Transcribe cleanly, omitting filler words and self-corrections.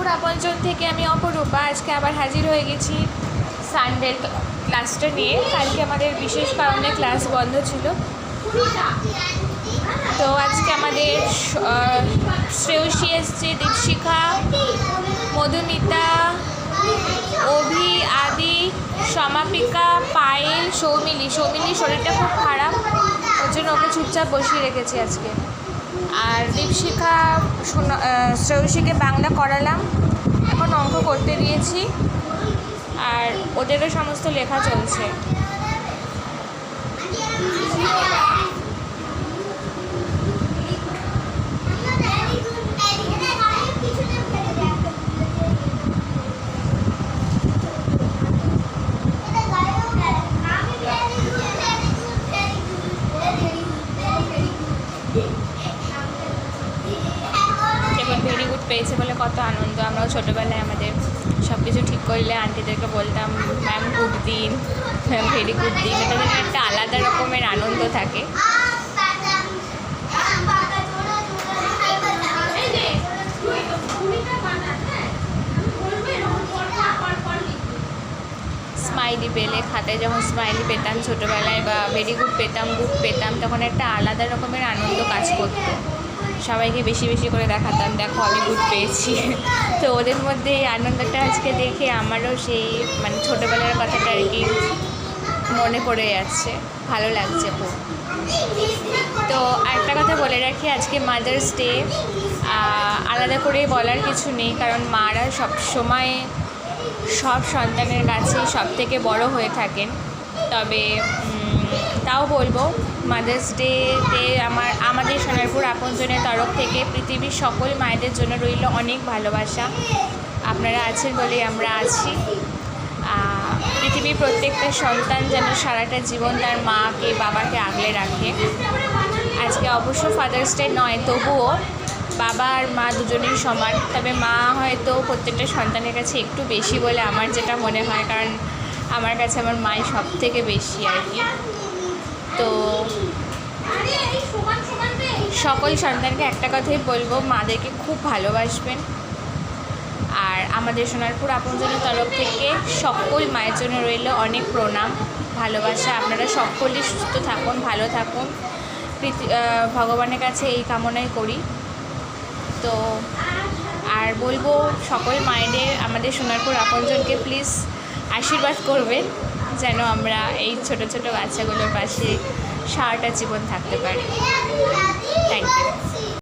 সোনারপুর আপনজন থেকে আমি অপরূপা আজকে আবার হাজির হয়ে গেছি সানডের ক্লাসটা নিয়ে। কালকে আমাদের বিশেষ কারণে ক্লাস বন্ধ ছিল, তো আজকে আমাদের শ্রেয়সী এসছে, দীপশিখা, মধুমিতা, অভি, আদি, সমাপিকা, পায়েল, সৌমিলি। সৌমিলির শরীরটা খুব খারাপ, ওর জন্য ওকে চুপচাপ বসিয়ে রেখেছি আজকে। আর দীপশিখা শ্রেয়সীকে বাংলা করালাম, এখন অঙ্ক করতে দিয়েছি, আর ওদেরও সমস্ত লেখা চলছে। ভেরি গুড পেয়েছে বলে কত আনন্দ। আমরাও ছোটোবেলায় আমাদের সব কিছু ঠিক করলে আন্টিদেরকে বলতাম ম্যাম গুড দিন, ম্যাম ভেরি গুড দিন। এটা যেন একটা আলাদা রকমের আনন্দ থাকে। স্মাইলি পেলে, খাতায় যখন স্মাইলি পেতাম ছোটোবেলায় বা ভেরি গুড পেতাম, গুড পেতাম, তখন একটা আলাদা রকমের আনন্দ কাজ করতো। সবাইকে বেশি বেশি করে দেখাতাম, দেখো আমি গুড পেয়েছি। তো ওদের মধ্যে এই আনন্দটা আজকে দেখে আমারও সেই ছোটোবেলার কথাটা আর কি মনে পড়ে যাচ্ছে, ভালো লাগছে খুব। তো একটা কথা বলে রাখি, আজকে মাদার্স ডে। আলাদা করে বলার কিছু নেই, কারণ মারা সব সময় সব সন্তানের কাছে সব থেকে বড় হয়ে থাকেন। তবে তাও বলবো মাদার্স ডেতে আমাদের সোনারপুর আপনজনের তরফ থেকে পৃথিবীর সকল মায়েদের জন্য রইল অনেক ভালোবাসা। আপনারা আছেন বলেই আমরা আছি। পৃথিবীর প্রত্যেকটা সন্তান যেন সারাটা জীবন তার মাকে বাবাকে আগলে রাখে। আজকে অবশ্য ফাদার্স ডে নয়, তবুও বাবা আর মা দুজনেই সমান। তবে মা হয়তো প্রত্যেকটা সন্তানের কাছে একটু বেশি বলে আমার যেটা মনে হয়, কারণ আমার কাছে আমার মাই সব থেকে বেশি আর কি। তো সকল সন্তানকে একটা কথাই বলবো, মাদেরকে খুব ভালোবাসবেন। আর আমাদের সোনারপুর আপনজনের তরফ থেকে সকল মায়ের জন্য রইল অনেক প্রণাম, ভালোবাসা। আপনারা সকলেই সুস্থ থাকুন, ভালো থাকুন, ভগবানের কাছে এই কামনাই করি। তো আর বলবো সকল মায়েদের আমাদের সোনারপুর আপনজনকে প্লিজ আশীর্বাদ করবেন, যেন আমরা এই ছোট ছোট বাচ্চাগুলোর পাশে সারাটা জীবন থাকতে পারি। Thank you.